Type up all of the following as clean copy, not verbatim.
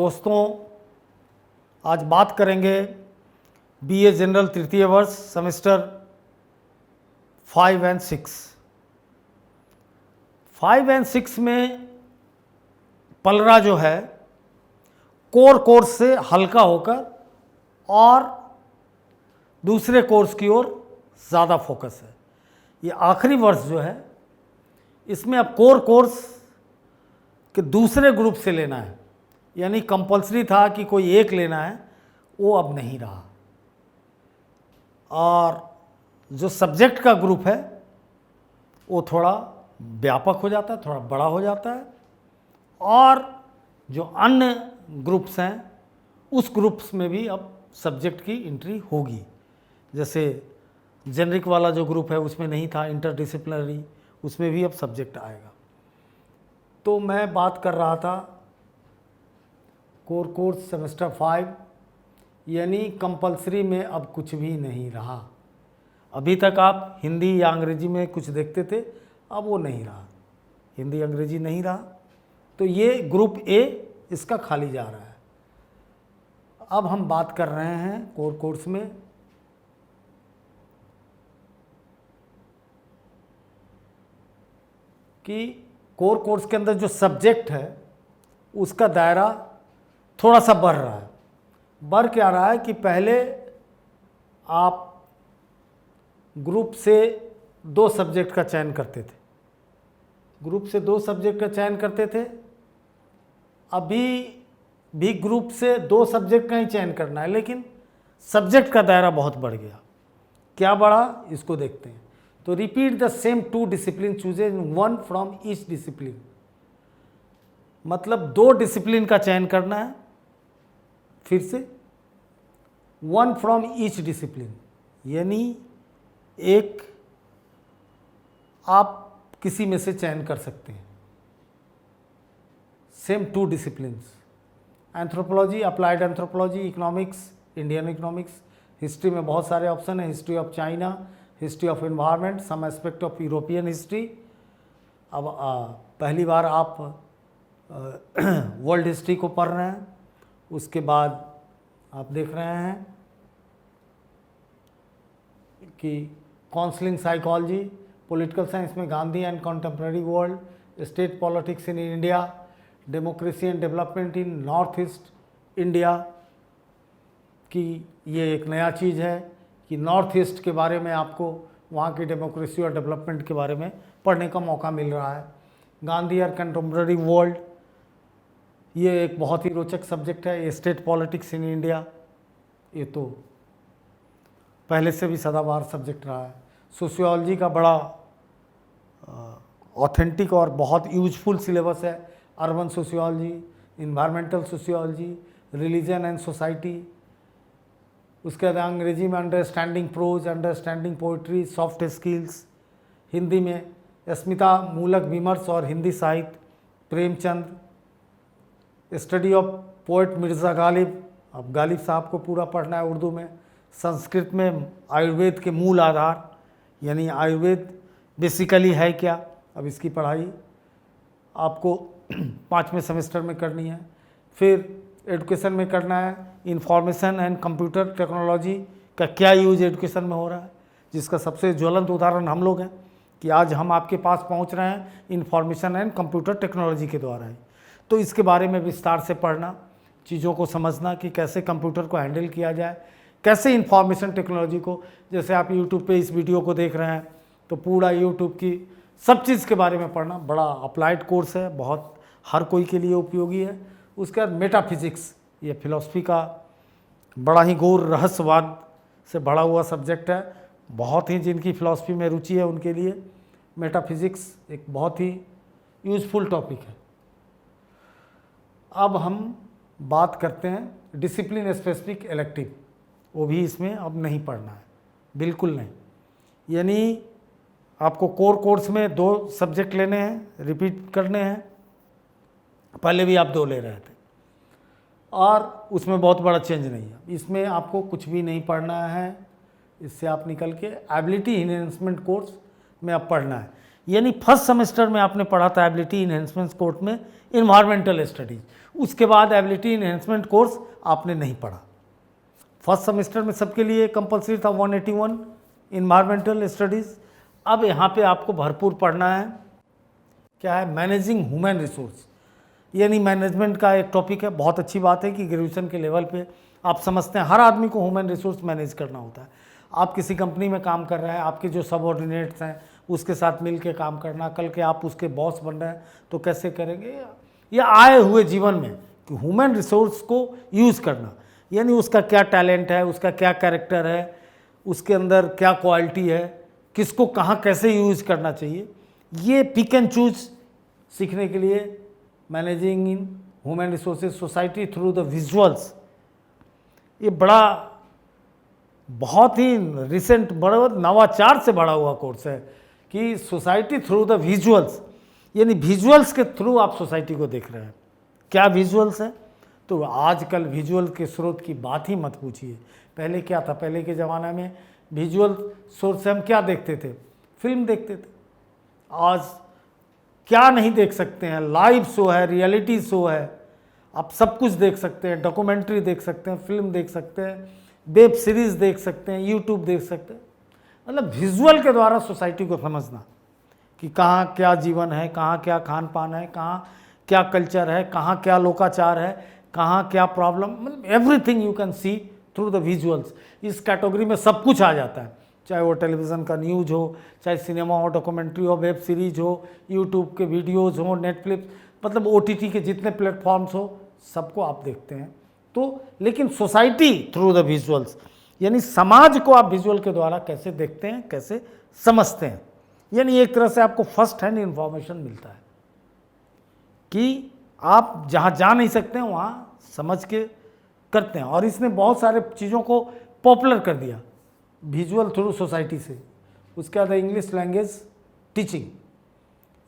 दोस्तों, आज बात करेंगे बीए जनरल तृतीय वर्ष सेमेस्टर 5 एंड 6। 5 एंड 6 में पलरा जो है कोर कोर्स से हल्का होकर और दूसरे कोर्स की ओर ज़्यादा फोकस है। ये आखिरी वर्ष जो है इसमें अब कोर कोर्स के दूसरे ग्रुप से लेना है, यानी कंपलसरी था कि कोई एक लेना है, वो अब नहीं रहा। और जो सब्जेक्ट का ग्रुप है वो थोड़ा व्यापक हो जाता है, थोड़ा बड़ा हो जाता है, और जो अन्य ग्रुप्स हैं उस ग्रुप्स में भी अब सब्जेक्ट की एंट्री होगी। जैसे जेनरिक वाला जो ग्रुप है उसमें नहीं था, इंटरडिसिप्लिनरी, उसमें भी अब सब्जेक्ट आएगा। तो मैं बात कर रहा था कोर कोर्स सेमेस्टर 5, यानी कंपलसरी में अब कुछ भी नहीं रहा। अभी तक आप हिंदी या अंग्रेजी में कुछ देखते थे, अब वो नहीं रहा, हिंदी अंग्रेजी नहीं रहा। तो ये ग्रुप ए इसका खाली जा रहा है। अब हम बात कर रहे हैं कोर कोर्स में कि कोर कोर्स के अंदर जो सब्जेक्ट है उसका दायरा थोड़ा सा बढ़ रहा है। बढ़ क्या रहा है कि पहले आप ग्रुप से 2 सब्जेक्ट का चयन करते थे, ग्रुप से 2 सब्जेक्ट का चयन करते थे। अभी भी ग्रुप से 2 सब्जेक्ट का ही चयन करना है, लेकिन सब्जेक्ट का दायरा बहुत बढ़ गया। क्या बढ़ा इसको देखते हैं। तो repeat the same 2 discipline chooses 1 from each discipline, मतलब 2 डिसिप्लिन का चयन करना है, फिर से 1 फ्रॉम ईच डिसिप्लिन, यानी एक आप किसी में से चयन कर सकते हैं। Same 2 disciplines, anthropology, applied anthropology, economics, Indian economics, history में बहुत सारे ऑप्शन हैं, history of China, history of environment, some aspect of European history. अब पहली बार आप वर्ल्ड हिस्ट्री को पढ़ रहे हैं, उसके बाद आप देख रहे हैं कि काउंसलिंग साइकोलॉजी, पॉलिटिकल साइंस में Gandhi and contemporary world, state politics in India, democracy and development in north east India, कि ये एक नया चीज़ है कि नॉर्थ ईस्ट के बारे में आपको वहाँ की डेमोक्रेसी और डेवलपमेंट के बारे में पढ़ने का मौका मिल रहा है। गांधी और कंटेम्प्रेरी वर्ल्ड, ये एक बहुत ही रोचक सब्जेक्ट है। स्टेट पॉलिटिक्स इन इंडिया, ये तो पहले से भी सदाबहार सब्जेक्ट रहा है। सोशियोलॉजी का बड़ा ऑथेंटिक और बहुत यूजफुल सिलेबस है। Urban sociology, environmental sociology, religion and society, उसके बाद अंग्रेजी में understanding prose, understanding poetry, soft skills, Hindi में अस्मिता मूलक विमर्श और हिंदी साहित्य, Premchand, study of poet Mirza Ghalib, अब गालिब साहब को पूरा पढ़ना है उर्दू में। संस्कृत में आयुर्वेद के मूल आधार, यानी आयुर्वेद बेसिकली है क्या, अब इसकी पढ़ाई आपको 5वें सेमेस्टर में करनी है। फिर एजुकेशन में करना है इंफॉर्मेशन एंड कंप्यूटर टेक्नोलॉजी का क्या यूज एजुकेशन में हो रहा है, जिसका सबसे ज्वलंत उदाहरण हम लोग हैं कि आज हम आपके पास पहुंच रहे हैं इंफॉर्मेशन एंड कंप्यूटर टेक्नोलॉजी के द्वारा ही। तो इसके बारे में विस्तार से पढ़ना, चीज़ों को समझना कि कैसे कंप्यूटर को हैंडल किया जाए, कैसे इंफॉर्मेशन टेक्नोलॉजी को, जैसे आप यूट्यूब पे इस वीडियो को देख रहे हैं तो पूरा यूट्यूब की सब चीज़ के बारे में पढ़ना। बड़ा अप्लाइड कोर्स है, बहुत हर कोई के लिए उपयोगी है। उसके बाद मेटाफिजिक्स, ये फिलॉसफी का बड़ा ही गौर रहस्यवाद से भरा हुआ सब्जेक्ट है। बहुत ही जिनकी फिलॉसफी में रुचि है उनके लिए मेटाफिजिक्स एक बहुत ही यूजफुल टॉपिक है। अब हम बात करते हैं डिसिप्लिन स्पेसिफिक इलेक्टिव, वो भी इसमें अब नहीं पढ़ना है, बिल्कुल नहीं। यानी आपको कोर कोर्स में 2 सब्जेक्ट लेने हैं, रिपीट करने हैं, पहले भी आप 2 ले रहे थे और उसमें बहुत बड़ा चेंज नहीं है। इसमें आपको कुछ भी नहीं पढ़ना है, इससे आप निकल के एबिलिटी इन्हेंसमेंट कोर्स में अब पढ़ना है। यानी फर्स्ट सेमेस्टर में आपने पढ़ा था एबिलिटी इन्हेंसमेंट कोर्स में इन्वायरमेंटल स्टडीज़, उसके बाद एबिलिटी इन्हेंसमेंट कोर्स आपने नहीं पढ़ा। फर्स्ट सेमेस्टर में सबके लिए कंपलसरी था 181 इन्वायरमेंटल स्टडीज़। अब यहाँ पे आपको भरपूर पढ़ना है, क्या है, मैनेजिंग ह्यूमन रिसोर्स, यानी मैनेजमेंट का एक टॉपिक है। बहुत अच्छी बात है कि ग्रेजुएशन के लेवल पे आप समझते हैं हर आदमी को ह्यूमन रिसोर्स मैनेज करना होता है। आप किसी कंपनी में काम कर रहे हैं, आपके जो सबऑर्डिनेट्स हैं उसके साथ मिल के काम करना, कल के आप उसके बॉस बन रहे हैं तो कैसे करेंगे, या आए हुए जीवन में कि ह्यूमन रिसोर्स को यूज़ करना, यानी उसका क्या टैलेंट है, उसका क्या कैरेक्टर है, उसके अंदर क्या क्वालिटी है, किसको कहाँ कैसे यूज़ करना चाहिए, ये पिक एंड चूज सीखने के लिए managing in human resources society through the visuals, ये बड़ा बहुत ही रिसेंट बड़ा नवाचार से बड़ा हुआ कोर्स है कि सोसाइटी थ्रू द विजुअल्स, यानी विजुअल्स के थ्रू आप सोसाइटी को देख रहे हैं। क्या विजुअल्स है? तो आजकल विजुअल के स्रोत की बात ही मत पूछिए। पहले क्या था, पहले के ज़माने में विजुअल सोर्स से हम क्या देखते थे, फिल्म देखते थे। आज क्या नहीं देख सकते हैं, लाइव शो है, रियलिटी शो है, आप सब कुछ देख सकते हैं, डॉक्यूमेंट्री देख सकते हैं, फिल्म देख सकते हैं, वेब सीरीज़ देख सकते हैं, यूट्यूब देख सकते हैं। मतलब विजुअल के द्वारा सोसाइटी को समझना कि कहाँ क्या जीवन है, कहाँ क्या खान पान है, कहाँ क्या कल्चर है, कहाँ क्या लोकाचार है, कहाँ क्या प्रॉब्लम, मतलब everything you can see through the visuals. इस कैटेगरी में सब कुछ आ जाता है, चाहे वो टेलीविज़न का न्यूज़ हो, चाहे सिनेमा हो, डॉक्यूमेंट्री हो, वेब सीरीज हो, यूट्यूब के वीडियोज़ हो, नेटफ्लिक्स, मतलब OTT के जितने प्लेटफॉर्म्स हो सबको आप देखते हैं। तो लेकिन सोसाइटी थ्रू द विजुअल्स, यानी समाज को आप विजुअल के द्वारा कैसे देखते हैं, कैसे समझते हैं, यानी एक तरह से आपको फर्स्ट हैंड इंफॉर्मेशन मिलता है कि आप जहाँ जा नहीं सकते हैं वहाँ समझ के करते हैं। और इसने बहुत सारे चीज़ों को पॉपुलर कर दिया विजुअल थ्रू सोसाइटी से। उसके बाद इंग्लिश लैंग्वेज टीचिंग,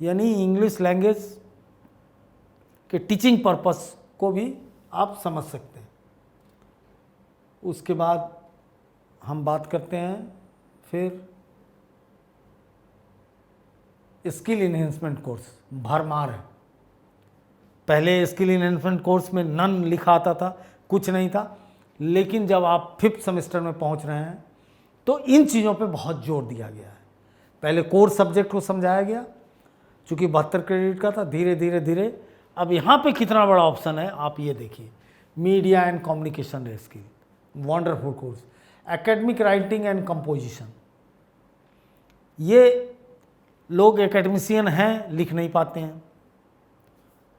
यानी इंग्लिश लैंग्वेज के टीचिंग पर्पस को भी आप समझ सकते हैं। उसके बाद हम बात करते हैं फिर स्किल इन्हेंसमेंट कोर्स, भरमार है। पहले स्किल इन्हेंसमेंट कोर्स में नन लिखा आता था, कुछ नहीं था, लेकिन जब आप 5th सेमेस्टर में पहुंच रहे हैं तो इन चीज़ों पे बहुत जोर दिया गया है। पहले कोर सब्जेक्ट को समझाया गया, चूँकि 72 क्रेडिट का था, धीरे धीरे धीरे अब यहाँ पे कितना बड़ा ऑप्शन है आप ये देखिए। Media and communication skill, wonderful course. Academic writing and composition, ये लोग एकेडमिशियन हैं, लिख नहीं पाते हैं,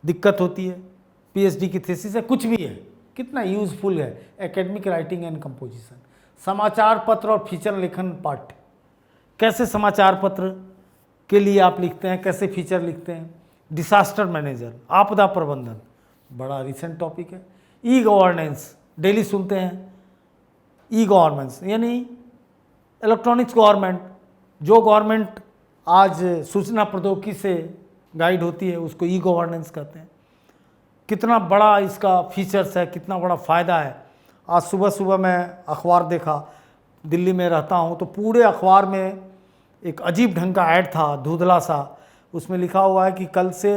दिक्कत होती है, PhD की थीसिस है, कुछ भी है, कितना यूजफुल है एकेडमिक राइटिंग एंड कंपोजिशन। समाचार पत्र और फीचर लेखन पाठ, कैसे समाचार पत्र के लिए आप लिखते हैं, कैसे फीचर लिखते हैं। डिसास्टर मैनेजर, आपदा प्रबंधन, बड़ा रिसेंट टॉपिक है। ई गवर्नेंस, डेली सुनते हैं, ई गवर्नेंस यानी इलेक्ट्रॉनिक्स गवर्नमेंट, जो गवर्नमेंट आज सूचना प्रौद्योगिकी से गाइड होती है उसको ई गवर्नेंस कहते हैं। कितना बड़ा इसका फीचर्स है, कितना बड़ा फ़ायदा है। आज सुबह सुबह मैं अखबार देखा, दिल्ली में रहता हूँ, तो पूरे अखबार में एक अजीब ढंग का ऐड था, धुंधला सा। उसमें लिखा हुआ है कि कल से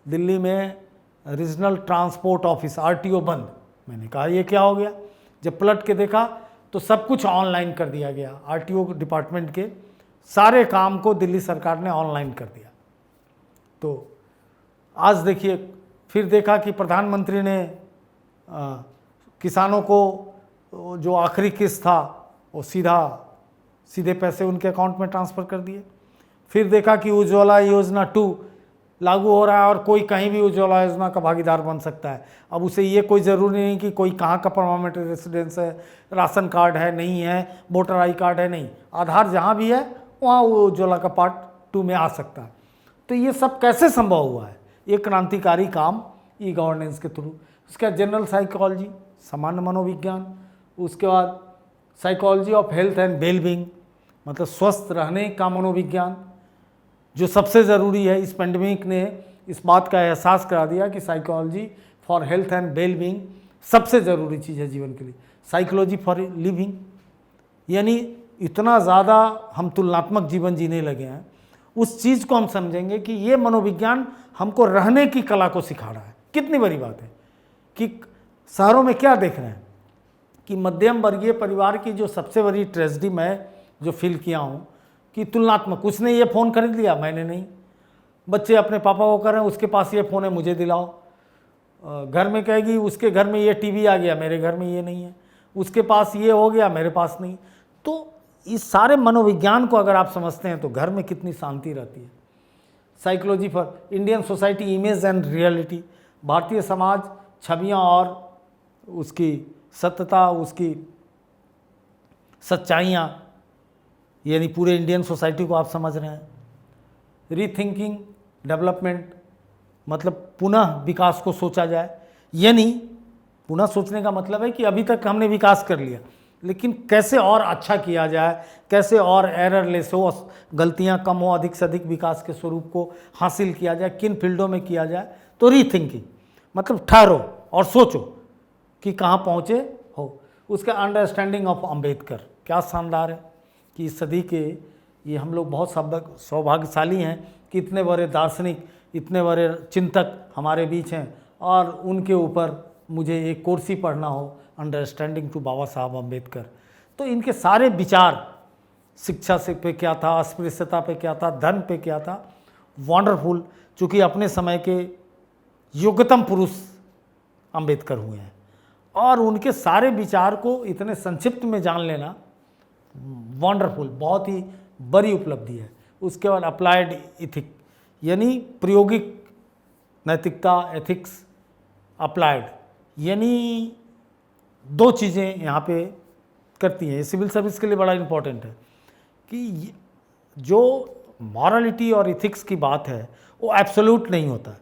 दिल्ली में रीजनल ट्रांसपोर्ट ऑफिस RTO बंद। मैंने कहा ये क्या हो गया, जब पलट के देखा तो सब कुछ ऑनलाइन कर दिया गया। RTO डिपार्टमेंट के सारे काम को दिल्ली सरकार ने ऑनलाइन कर दिया। तो आज देखिए, फिर देखा कि प्रधानमंत्री ने किसानों को जो आखिरी किस्त था वो सीधे पैसे उनके अकाउंट में ट्रांसफ़र कर दिए। फिर देखा कि उज्ज्वला योजना 2 लागू हो रहा है और कोई कहीं भी उज्ज्वला योजना का भागीदार बन सकता है। अब उसे ये कोई ज़रूरी नहीं कि कोई कहाँ का परमानेंट रेसिडेंस है, राशन कार्ड है नहीं है, वोटर आई कार्ड है नहीं, आधार जहाँ भी है वहाँ वो उज्ज्वला का पार्ट 2 में आ सकता है। तो ये सब कैसे संभव हुआ है, ये क्रांतिकारी काम ई गवर्नेंस के थ्रू। उसके बाद जनरल साइकोलॉजी, सामान्य मनोविज्ञान। उसके बाद psychology of health and wellbeing, मतलब स्वस्थ रहने का मनोविज्ञान, जो सबसे ज़रूरी है। इस पेंडेमिक ने इस बात का एहसास करा दिया कि psychology for health and wellbeing सबसे ज़रूरी चीज़ है जीवन के लिए। साइकोलॉजी फॉर लिविंग, यानी इतना ज़्यादा हम तुलनात्मक जीवन जीने लगे हैं, उस चीज़ को हम समझेंगे कि ये मनोविज्ञान हमको रहने की कला को सिखा रहा है। कितनी बड़ी बात है, कि शहरों में क्या देख रहे हैं कि मध्यम वर्गीय परिवार की जो सबसे बड़ी ट्रेजेडी मैं जो फील किया हूँ कि तुलनात्मक, उसने ये फ़ोन खरीद लिया, मैंने नहीं। बच्चे अपने पापा को कह रहे हैं उसके पास ये फ़ोन है मुझे दिलाओ, घर में कहेगी उसके घर में ये टीवी आ गया मेरे घर में ये नहीं है, उसके पास ये हो गया मेरे पास नहीं। तो इस सारे मनोविज्ञान को अगर आप समझते हैं तो घर में कितनी शांति रहती है। Psychology for Indian society image and reality, Bharatiya Samaj छवियाँ और उसकी सत्यता, उसकी सच्चाइयाँ, यानी पूरे इंडियन सोसाइटी को आप समझ रहे हैं। रीथिंकिंग डेवलपमेंट, मतलब पुनः विकास को सोचा जाए, यानी पुनः सोचने का मतलब है कि अभी तक हमने विकास कर लिया लेकिन कैसे और अच्छा किया जाए, कैसे और एररलेस हो, गलतियां कम हो, अधिक से अधिक विकास के स्वरूप को हासिल किया जाए, किन फील्डों में किया जाए। तो रीथिंकिंग मतलब ठहरो और सोचो कि कहाँ पहुँचे हो। उसका अंडरस्टैंडिंग ऑफ अम्बेडकर, क्या शानदार है कि इस सदी के ये हम लोग बहुत सौभाग्यशाली हैं कि इतने बड़े दार्शनिक, इतने बड़े चिंतक हमारे बीच हैं और उनके ऊपर मुझे एक कोर्स ही पढ़ना हो, अंडरस्टैंडिंग टू बाबा साहब अम्बेडकर। तो इनके सारे विचार, शिक्षा से पे क्या था, अस्पृश्यता पे क्या था, धन पे क्या था, वंडरफुल। चूँकि अपने समय के योग्यतम पुरुष अम्बेडकर हुए हैं और उनके सारे विचार को इतने संक्षिप्त में जान लेना वंडरफुल, बहुत ही बड़ी उपलब्धि है। उसके बाद अप्लाइड इथिक, यानी प्रायोगिक नैतिकता, एथिक्स, अप्लाइड, यानी दो चीज़ें यहाँ पे करती हैं। सिविल सर्विस के लिए बड़ा इम्पोर्टेंट है कि जो मॉरलिटी और इथिक्स की बात है वो एब्सोल्यूट नहीं होता है।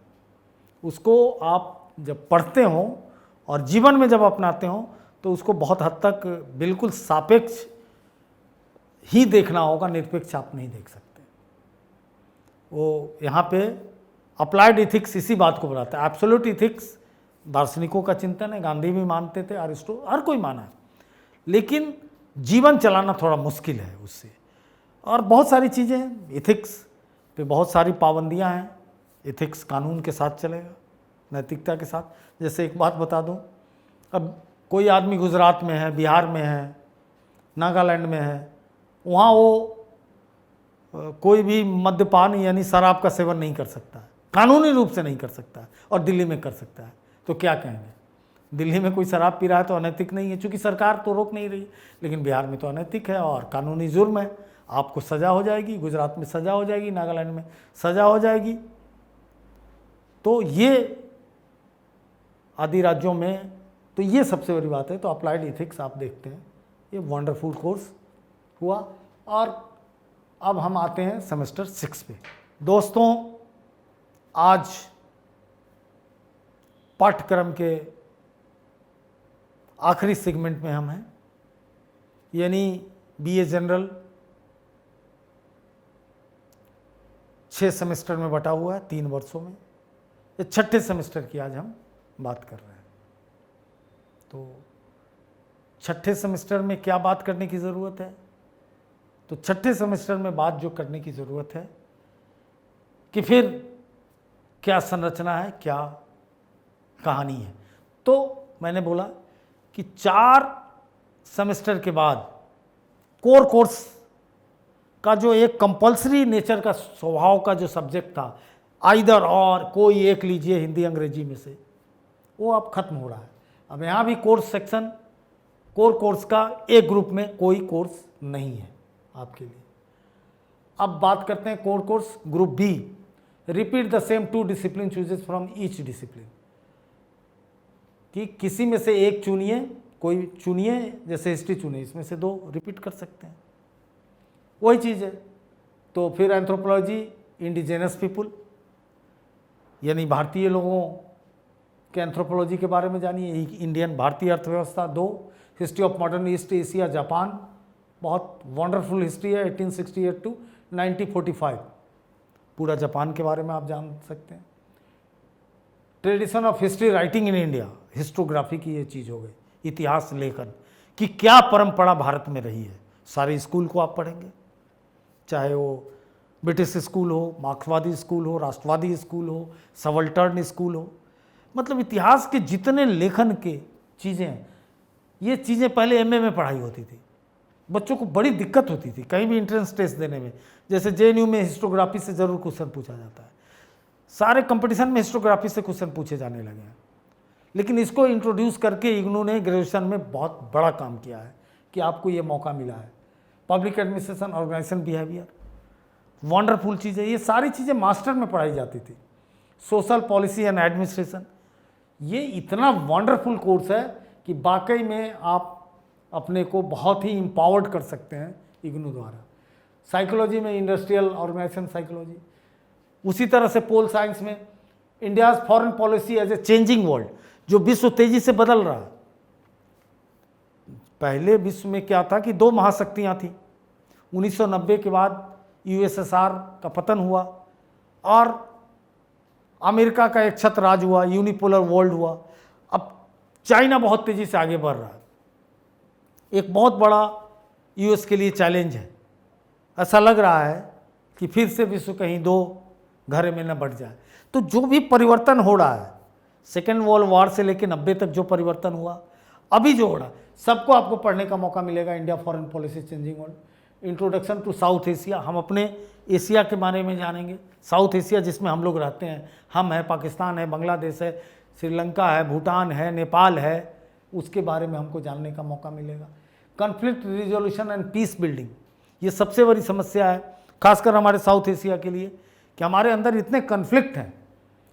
उसको आप जब पढ़ते हो और जीवन में जब अपनाते हो तो उसको बहुत हद तक बिल्कुल सापेक्ष ही देखना होगा, निरपेक्ष आप नहीं देख सकते। वो यहाँ पे अप्लाइड इथिक्स इसी बात को बताता है। एब्सोल्यूट इथिक्स दार्शनिकों का चिंतन है, गांधी भी मानते थे, अरिस्टो, हर कोई माना है, लेकिन जीवन चलाना थोड़ा मुश्किल है उससे। और बहुत सारी चीज़ें हैं, इथिक्स पे बहुत सारी पाबंदियां हैं। इथिक्स कानून के साथ चलेगा, नैतिकता के साथ। जैसे एक बात बता दूं, अब कोई आदमी गुजरात में है, बिहार में है, नागालैंड में है, वहाँ वो कोई भी मद्यपान यानी शराब का सेवन नहीं कर सकता है, कानूनी रूप से नहीं कर सकता है, और दिल्ली में कर सकता है। तो क्या कहेंगे, दिल्ली में कोई शराब पी रहा है तो अनैतिक नहीं है, क्योंकि सरकार तो रोक नहीं रही, लेकिन बिहार में तो अनैतिक है और कानूनी जुर्म है, आपको सज़ा हो जाएगी। गुजरात में सज़ा हो जाएगी, नागालैंड में सज़ा हो जाएगी। तो ये आदि राज्यों में, तो ये सबसे बड़ी बात है। तो अप्लाइड इथिक्स आप देखते हैं, ये वंडरफुल कोर्स हुआ। और अब हम आते हैं सेमेस्टर 6 पे। दोस्तों, आज पाठ्यक्रम के आखिरी सेगमेंट में हम हैं, यानी बीए जनरल 6 सेमेस्टर में बटा हुआ है, 3 वर्षों में। ये छठे सेमेस्टर की आज हम बात कर रहे हैं। तो छठे सेमेस्टर में क्या बात करने की ज़रूरत है? तो छठे सेमेस्टर में बात जो करने की ज़रूरत है कि फिर क्या संरचना है, क्या कहानी है। तो मैंने बोला कि 4 सेमेस्टर के बाद कोर कोर्स का जो एक कंपल्सरी नेचर का स्वभाव का जो सब्जेक्ट था, आइदर और कोई एक लीजिए हिंदी अंग्रेजी में से, वो अब खत्म हो रहा है। अब यहाँ भी कोर्स सेक्शन, कोर कोर्स का एक ग्रुप में कोई कोर्स नहीं है आपके लिए। अब बात करते हैं core course group B, repeat the same 2 discipline chooses from each discipline, कि किसी में से एक चुनिए, कोई चुनिए, जैसे हिस्ट्री चुने, इसमें से 2 रिपीट कर सकते हैं, वही चीज़ है। तो फिर एंथ्रोपोलॉजी, इंडिजेनस पीपुल, यानी भारतीय लोगों के एंथ्रोपोलॉजी के बारे में जानिए, इंडियन भारतीय अर्थव्यवस्था। 2 history of modern east Asia Japan, बहुत वंडरफुल हिस्ट्री है, 1868 टू 1945, पूरा जापान के बारे में आप जान सकते हैं। Tradition of history writing in India, historiography की ये चीज़ हो गई, इतिहास लेखन की क्या परंपरा भारत में रही है, सारे स्कूल को आप पढ़ेंगे, चाहे वो ब्रिटिश स्कूल हो, मार्क्सवादी स्कूल हो, राष्ट्रवादी स्कूल हो, सवल्टर्न स्कूल हो, मतलब इतिहास के जितने लेखन के चीज़ें हैं, ये चीज़ें पहले एमए में पढ़ाई होती थी। बच्चों को बड़ी दिक्कत होती थी कहीं भी इंट्रेंस टेस्ट देने में। जैसे जेएनयू में हिस्टोग्राफी से ज़रूर क्वेश्चन पूछा जाता है, सारे कंपटीशन में हिस्टोग्राफी से क्वेश्चन पूछे जाने लगे हैं। लेकिन इसको इंट्रोड्यूस करके इग्नू ने ग्रेजुएशन में बहुत बड़ा काम किया है कि आपको ये मौका मिला है। Public administration, organisation behaviour, wonderful चीज़ें, ये सारी चीज़ें मास्टर में पढ़ाई जाती थी। सोशल पॉलिसी एंड एडमिनिस्ट्रेशन, ये इतना वंडरफुल कोर्स है कि वाकई में आप अपने को बहुत ही एम्पावर्ड कर सकते हैं इग्नू द्वारा। साइकोलॉजी में इंडस्ट्रियल ऑर्गेनाइजेशन साइकोलॉजी, उसी तरह से पोल साइंस में India's foreign policy as a changing world, जो विश्व तेजी से बदल रहा है। पहले विश्व में क्या था कि दो महाशक्तियां थी, 1990 के बाद यूएसएसआर का पतन हुआ और अमेरिका का एक छत्र राज हुआ, यूनिपोलर वर्ल्ड हुआ। अब चाइना बहुत तेजी से आगे बढ़ रहा है, एक बहुत बड़ा यूएस के लिए चैलेंज है। ऐसा लग रहा है कि फिर से विश्व कहीं दो घरे में न बढ़ जाए। तो जो भी परिवर्तन हो रहा है, सेकेंड वर्ल्ड वॉर से लेकर 90 तक जो परिवर्तन हुआ, अभी जो हो रहा है, सबको आपको पढ़ने का मौका मिलेगा। India foreign policy changing world, introduction to South Asia, हम अपने एशिया के बारे में जानेंगे। साउथ एशिया जिसमें हम लोग रहते हैं, हम है, पाकिस्तान है, बांग्लादेश है, श्रीलंका है, भूटान है, नेपाल है, उसके बारे में हमको जानने का मौका मिलेगा। Conflict resolution and peace building, ये सबसे बड़ी समस्या है खासकर हमारे साउथ एशिया के लिए, कि हमारे अंदर इतने कॉन्फ्लिक्ट हैं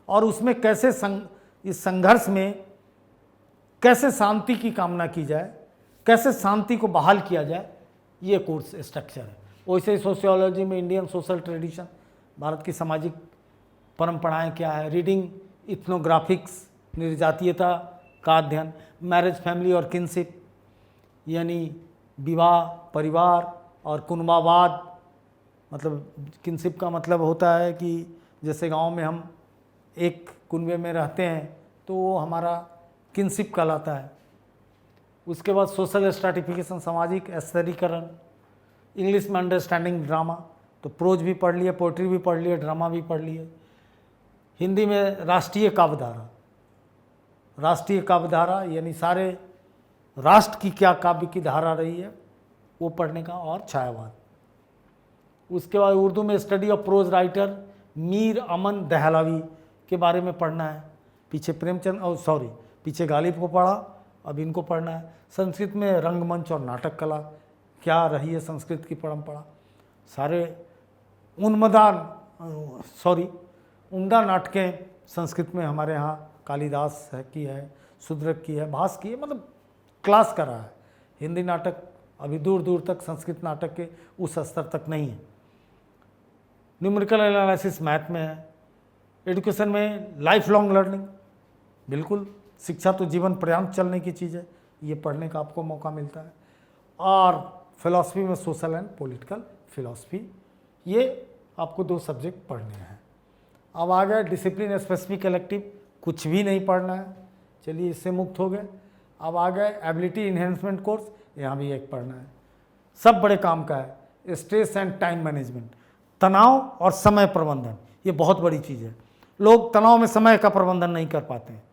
और उसमें कैसे इस संघर्ष में कैसे शांति की कामना की जाए, कैसे शांति को बहाल किया जाए, ये कोर्स स्ट्रक्चर है। वैसे ही सोशियोलॉजी में इंडियन सोशल ट्रेडिशन, भारत की सामाजिक परंपराएं क्या है, रीडिंग इथनोग्राफिक्स, निर्जातीयता का अध्ययन, मैरिज, फैमिली और किनशिप, यानी विवाह, परिवार और कुनबावाद। मतलब किनशिप का मतलब होता है कि जैसे गांव में हम एक कुनबे में रहते हैं तो वो हमारा किनशिप कहलाता है। उसके बाद सोशल स्ट्रैटिफिकेशन, सामाजिक स्तरीकरण, इंग्लिश में अंडरस्टैंडिंग ड्रामा, तो प्रोज भी पढ़ लिए, पोइट्री भी पढ़ लिए, ड्रामा भी पढ़ लिए। हिंदी में राष्ट्रीय काव्यधारा, राष्ट्रीय काव्यधारा यानी सारे राष्ट्र की क्या काव्य की धारा रही है वो पढ़ने का, और छायावाद। उसके बाद उर्दू में study of prose writer Mir Aman Dehlavi के बारे में पढ़ना है। पीछे प्रेमचंद और पीछे गालिब को पढ़ा, अब इनको पढ़ना है। संस्कृत में रंगमंच और नाटक कला क्या रही है, संस्कृत की परंपरा, सारे उम्दा नाटकें संस्कृत में हमारे यहाँ कालिदास है की है, शूद्रक की है, भास की है, मतलब क्लास कर रहा है। हिंदी नाटक अभी दूर दूर तक संस्कृत नाटक के उस स्तर तक नहीं है। न्यूमेरिकल एनालिसिस मैथ में है। एजुकेशन में लाइफ लॉन्ग लर्निंग, बिल्कुल शिक्षा तो जीवन पर्यंत चलने की चीज़ है, ये पढ़ने का आपको मौका मिलता है। और फिलॉसफी में सोशल एंड पॉलिटिकल फिलॉसफी, ये आपको 2 सब्जेक्ट पढ़ने हैं। अब आ गया डिसिप्लिन स्पेसिफिक इलेक्टिव, कुछ भी नहीं पढ़ना है, चलिए इससे मुक्त हो गए। अब आ गए एबिलिटी इन्हेंसमेंट कोर्स, यहाँ भी एक पढ़ना है, सब बड़े काम का है। स्ट्रेस एंड टाइम मैनेजमेंट, तनाव और समय प्रबंधन, ये बहुत बड़ी चीज़ है। लोग तनाव में समय का प्रबंधन नहीं कर पाते हैं,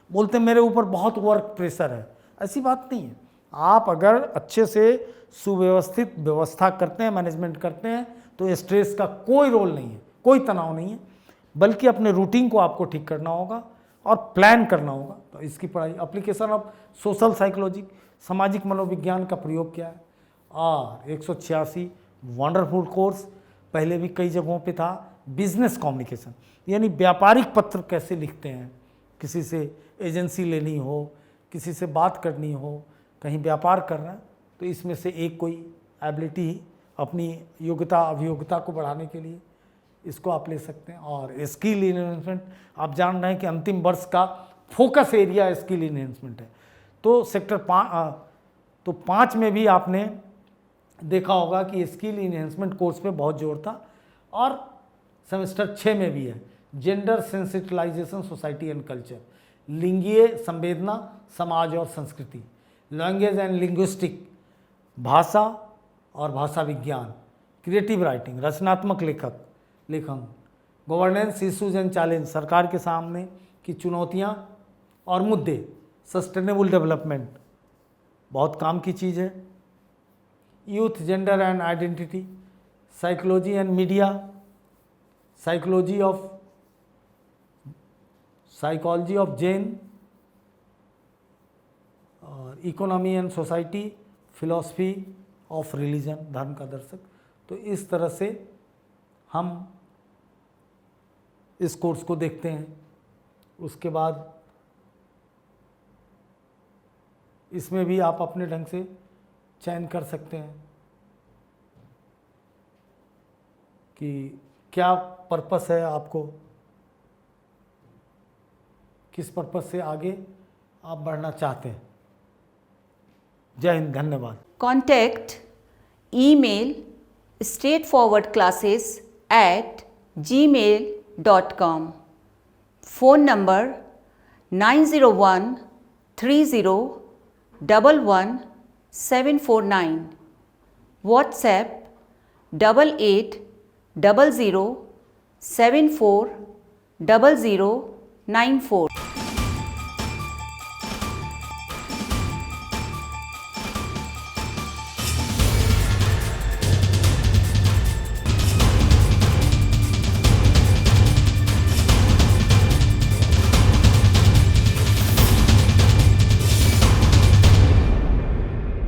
बोलते हैं मेरे ऊपर बहुत वर्क प्रेशर है। ऐसी बात नहीं है, आप अगर अच्छे से सुव्यवस्थित व्यवस्था करते हैं, मैनेजमेंट करते हैं, तो स्ट्रेस का कोई रोल नहीं है, कोई तनाव नहीं है, बल्कि अपने रूटीन को आपको ठीक करना होगा और प्लान करना होगा। तो इसकी पढ़ाई, एप्लीकेशन ऑफ सोशल साइकोलॉजी, सामाजिक मनोविज्ञान का प्रयोग क्या है। और 186 वंडरफुल कोर्स, पहले भी कई जगहों पे था। बिजनेस कम्युनिकेशन, यानी व्यापारिक पत्र कैसे लिखते हैं, किसी से एजेंसी लेनी हो, किसी से बात करनी हो, कहीं व्यापार करना है, तो इसमें से एक कोई एबिलिटी अपनी योग्यता अभियोग्यता को बढ़ाने के लिए इसको आप ले सकते हैं। और स्किल इन्हेंसमेंट, आप जान रहे हैं कि अंतिम वर्ष का फोकस एरिया स्किल इन्हेंसमेंट है। तो सेक्टर 5 में भी आपने देखा होगा कि स्किल इन्हेंसमेंट कोर्स पे बहुत जोर था। और सेमेस्टर 6 में भी है जेंडर सेंसिटिलाइजेशन सोसाइटी एंड कल्चर, लिंगीय संवेदना, समाज और संस्कृति, लैंग्वेज एंड लिंग्विस्टिक, भाषा और भाषा विज्ञान, क्रिएटिव राइटिंग, रचनात्मक लेखन, गवर्नेंस इशूज एंड चैलेंज, सरकार के सामने की चुनौतियाँ और मुद्दे, सस्टेनेबल डेवलपमेंट बहुत काम की चीज़ है, youth, gender and identity, psychology and media, psychology of Jain, और economy and society, philosophy of religion, धर्म का दर्शक। तो इस तरह से हम इस कोर्स को देखते हैं। उसके बाद इसमें भी आप अपने ढंग से चयन कर सकते हैं कि क्या पर्पस है आपको, किस पर्पस से आगे आप बढ़ना चाहते हैं। जय हिंद, धन्यवाद। Contact email straightforwardclasses@gmail.com. Phone number 90130111749. WhatsApp 8800740094.